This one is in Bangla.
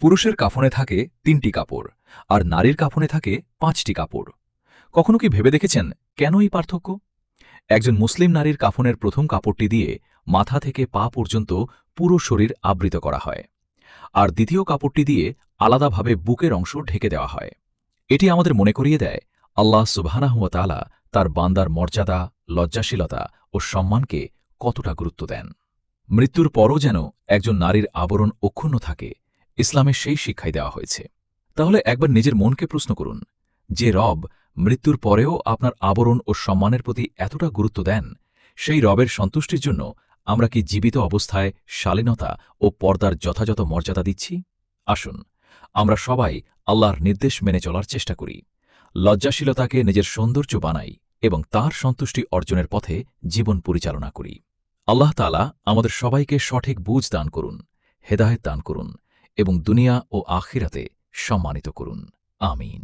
পুরুষের কাফনে থাকে ৩টি কাপড় আর নারীর কাফনে থাকে ৫টি কাপড়। কখনো কি ভেবে দেখেছেন কেন এই পার্থক্য? একজন মুসলিম নারীর কাফনের প্রথম কাপড়টি দিয়ে মাথা থেকে পা পর্যন্ত পুরো শরীর আবৃত করা হয়, আর দ্বিতীয় কাপড়টি দিয়ে আলাদাভাবে বুকের অংশ ঢেকে দেওয়া হয়। এটি আমাদের মনে করিয়ে দেয় আল্লাহ সুবহানাহু ওয়া তাআলা তার বান্দার মর্যাদা, লজ্জাশীলতা ও সম্মানকে কতটা গুরুত্ব দেন। মৃত্যুর পরও যেন একজন নারীর আবরণ অক্ষুণ্ণ থাকে, ইসলামের সেই শিক্ষাই দেওয়া হয়েছে। তাহলে একবার নিজের মনকে প্রশ্ন করুন, যে রব মৃত্যুর পরেও আপনার আবরণ ও সম্মানের প্রতি এতটা গুরুত্ব দেন, সেই রবের সন্তুষ্টির জন্য আমরা কি জীবিত অবস্থায় শালীনতা ও পর্দার যথাযথ মর্যাদা দিচ্ছি? আসুন আমরা সবাই আল্লাহর নির্দেশ মেনে চলার চেষ্টা করি, লজ্জাশীলতাকে নিজের সৌন্দর্য বানাই এবং তাঁর সন্তুষ্টি অর্জনের পথে জীবন পরিচালনা করি। আল্লাহ তাআলা আমাদের সবাইকে সঠিক বুঝ দান করুন, হেদায়েত দান করুন এবং দুনিয়া ও আখিরাতে সম্মানিত করুন। আমিন।